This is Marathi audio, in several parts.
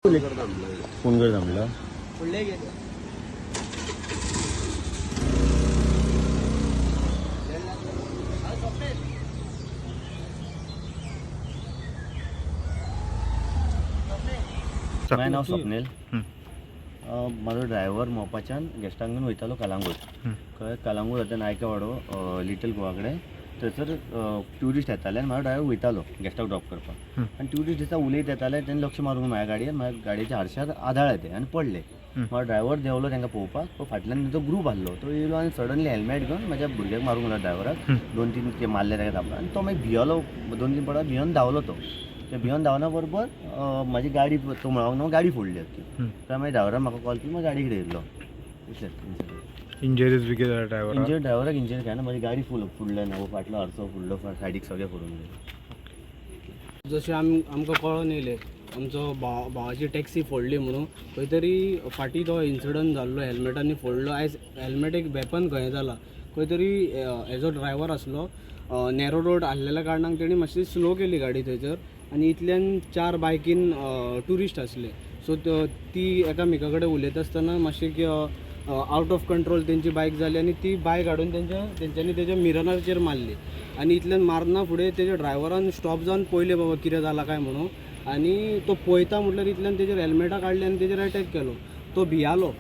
पुणगड थांबला फुडले गेले माझं नाव स्वप्नील. माझो ड्रायव्हर मोपाच्यान गेस्टांगून वयतालो कलांगूट. कलांगूट वता नायकावाडो लिटल गोवा कडेन थंयसर ट्युरिस्ट येताले आनी म्हाजो ड्रायव्हर वयतालो गेस्टाक ड्रॉप करपाक. आनी ट्युरिस्ट दिसा उलयत येताले तेन्ना लक्ष मारूंक म्हाज्या गाडयेन म्हाज्या गाडयेच्या हारशार आदाळे ते आनी पडले. म्हाजो ड्रायव्हर देंवलो तांकां पळोवपाक. फाटल्यान तेंचो ग्रूप आसलो तो येयलो आनी सडनली हेल्मेट घेवन म्हाज्या भुरग्याक मारूंक लागलो ड्रायव्हराक. 2-3 मारले ताका धांपलो आनी तो मागीर भियोलो. 2-3 पडा भियोन धांवलो तो. ते भियोन धांवना बरोबर म्हाजी गाडी तो म्हळाक न्हू गाडी फोडली आसली. तर मागीर ड्रायव्हरान म्हाका कॉल केली, म्हाज्या गाडी कडेन येयल्लो. इंजरीज बी केल्या ड्रायव्हर ड्रायव्हराक इंजरी काय ना, म्हाजी गाडी फुडलो ना, फाटलो हारसो फुडलो सायडीक सगळें फोडून गेलें. जशें आमकां कळोन येयलें आमचो भावाची टॅक्सी फोडली म्हणून खंय तरी फाटीं तो इन्सिडंट जाल्लो हेल्मेटांनी फोडलो. आयज हेल्मेट एक वेपन कहें जाला. खंय तरी हेजो ड्रायव्हर आसलो, नॅरो रोड आसलेल्या कारणान तेणी मातशी स्लो केली गाडी थंयसर आनी इतल्यान 4 बायकीन ट्युरिस्ट आसले. सो ती एकामेका कडेन उलयत आसतना मातशी आउट ऑफ कंट्रोल तेंची बायक जाली आनी ती बायक हाडून तेंच्यांनी तेज्या मिरराचेर मारली. आनी इतल्यान मारना फुडें तेज्या ड्रायव्हरान स्टॉप जावन पळयलें बाबा कितें जालां काय म्हणून. आनी तो पळयता म्हटल्यार इतल्यान तेजेर हेल्मेटां काडली आनी तेजेर अटॅक केलो. तो भियालो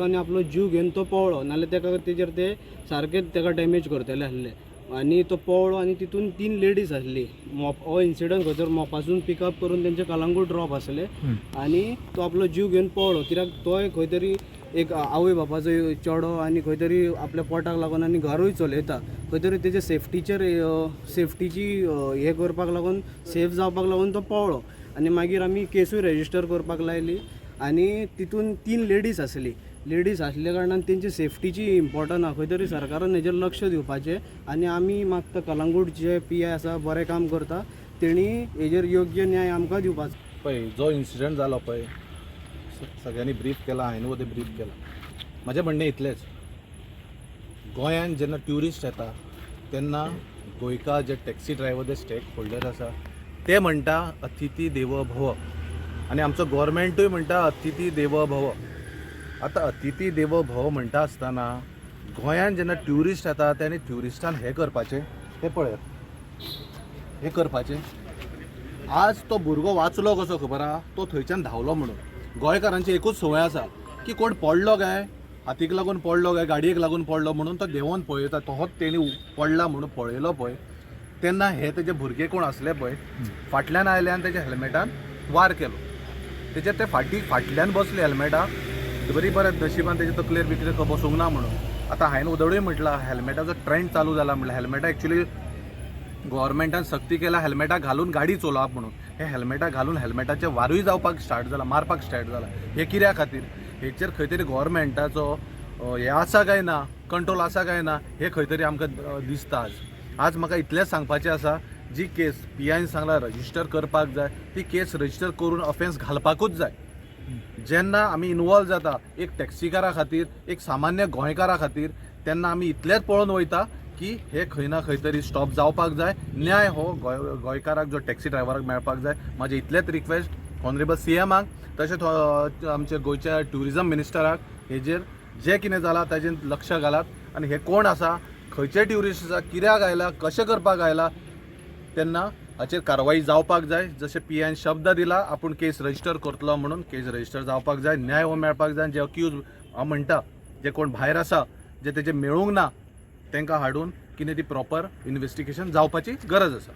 आनी आपलो जीव घेवन तो पळलो, नाल्यार तेका तेजेर ते सारकेच तेका डॅमेज करतले आसले. आनी तो पळलो आनी तितून 3 लेडीज आसली. हो इन्सिडंट खंयसर मोपासून पिकअप करून तेंचे कलांगूट ड्रॉप आसले आनी तो आपलो जीव घेवन पळलो. कित्याक तोय खंय तरी एक आवय बापाचो चेडो आनी खंय तरी आपल्या पोटाक लागून आनी घरूय चलयता. खंय तरी तेजे सेफ्टीची हे करपाक लागून सेफ जावपाक लागून तो पळलो. आनी मागीर आमी केसूय रेजिस्टर करपाक लायली. आनी तितून 3 लेडीज आसल्या कारणान तेंची सेफ्टीची इम्पॉर्टंट आहा. खंय तरी सरकारान हेजेर लक्ष दिवपाचें. आनी आमी मागता कलांगूट जे PI आसा बरें काम करता, तेणी हेजेर योग्य न्याय आमकां दिवपाचो. पळय जो इन्सिडंट जालो पळय सगळ्यांनी ब्रीफ केला, हांवें ते ब्रीफ केला. म्हजें म्हणणें इतलेंच, गोंयान जेन्ना ट्युरिस्ट येता तेन्ना गोंयकार जे टॅक्सी ड्रायव्हर जे स्टेक होल्डर आसा ते म्हणटा अतिथी देवो भव आनी आमचो गव्हर्मेंटूय म्हणटा अतिथी देवो भव. आतां अतिथी देवो भव म्हणटा आसतना गोंयान जेन्ना ट्युरिस्ट येता तेन्ना ट्युरिस्टान हें करपाचें, हें पळयात हें करपाचें. आज तो भुरगो वाचलो कसो खबर आहा, तो थंयच्यान धांवलो म्हणून. गोंयकारांची एकूच संवय आसा की कोण पडलो काय, हातीक लागून पडलो काय, गाडयेक लागून पडलो म्हणून तो देंवोन पळयता. तोच तेणी पडला म्हणून पळयलो पळय, तेन्ना हे तेजे भुरगे कोण आसले पळय फाटल्यान आयले आनी तेज्या हेल्मेटान वार केलो. तेजे ते फाटल्यान बसले हेल्मेटाक. बरी बरें नशिबान तेजे तकलेर बिकलेर बसूंक ना म्हणून. आतां हांवें उदडूय म्हटलां हेल्मेटाचो ट्रेंड चालू जाला म्हटल्यार हेल्मेटां एक्चुली गव्हर्मेंटान सक्ती केला हेल्मेटां घालून गाडी चलोवप म्हणून. हे हेल्मेटां घालून हेल्मेटाचे वारूय जावपाक स्टार्ट जाला, मारपाक स्टार्ट जाला. हे कित्या खातीर, हेचेर खंय तरी गव्हर्मेंटाचो हे आसा काय ना, कंट्रोल आसा काय ना, हे खंय तरी आमकां दिसता. आज म्हाका इतलेंच सांगपाचें आसा, जी केस PIन सांगला रजिस्टर करपाक जाय ती केस रजिस्टर करून ऑफेन्स घालपाकूच जाय. जेन्ना आमी इनवॉल्व जाता एक टॅक्सीकारा खातीर, एक सामान्य गोंयकारा खातीर, तेन्ना आमी इतलेंच पळोवन वयता की हे खंय ना खंय तरी स्टॉप जावपाक जाय. न्याय हो गोंयकाराक जो टॅक्सी ड्रायव्हराक मेळपाक जाय. म्हाजें इतलेंच रिक्वेस्ट ऑनरेबल CMाक, तशेंच आमच्या गोंयच्या ट्युरिजम मिनिस्टराक हेजेर जें कितें जालां ताजेर लक्ष घालात. आनी हे कोण आसा, खंयचे ट्युरिस्ट आसा, कित्याक आयला, कशें करपाक आयला, तेन्ना हाचेर कारवाई जावपाक जाय. जशें PIन शब्द दिला आपूण केस रजिस्टर करतलो म्हणून, केस रजिस्टर जावपाक जाय. न्याय हो मेळपाक जाय. जे अक्यूज हांव म्हणटा जे कोण भायर आसा, जे तेजे मेळूंक ना, तांकां हाडून कितें ती प्रॉपर इन्व्हेस्टिगेशन जावपाची गरज आसा.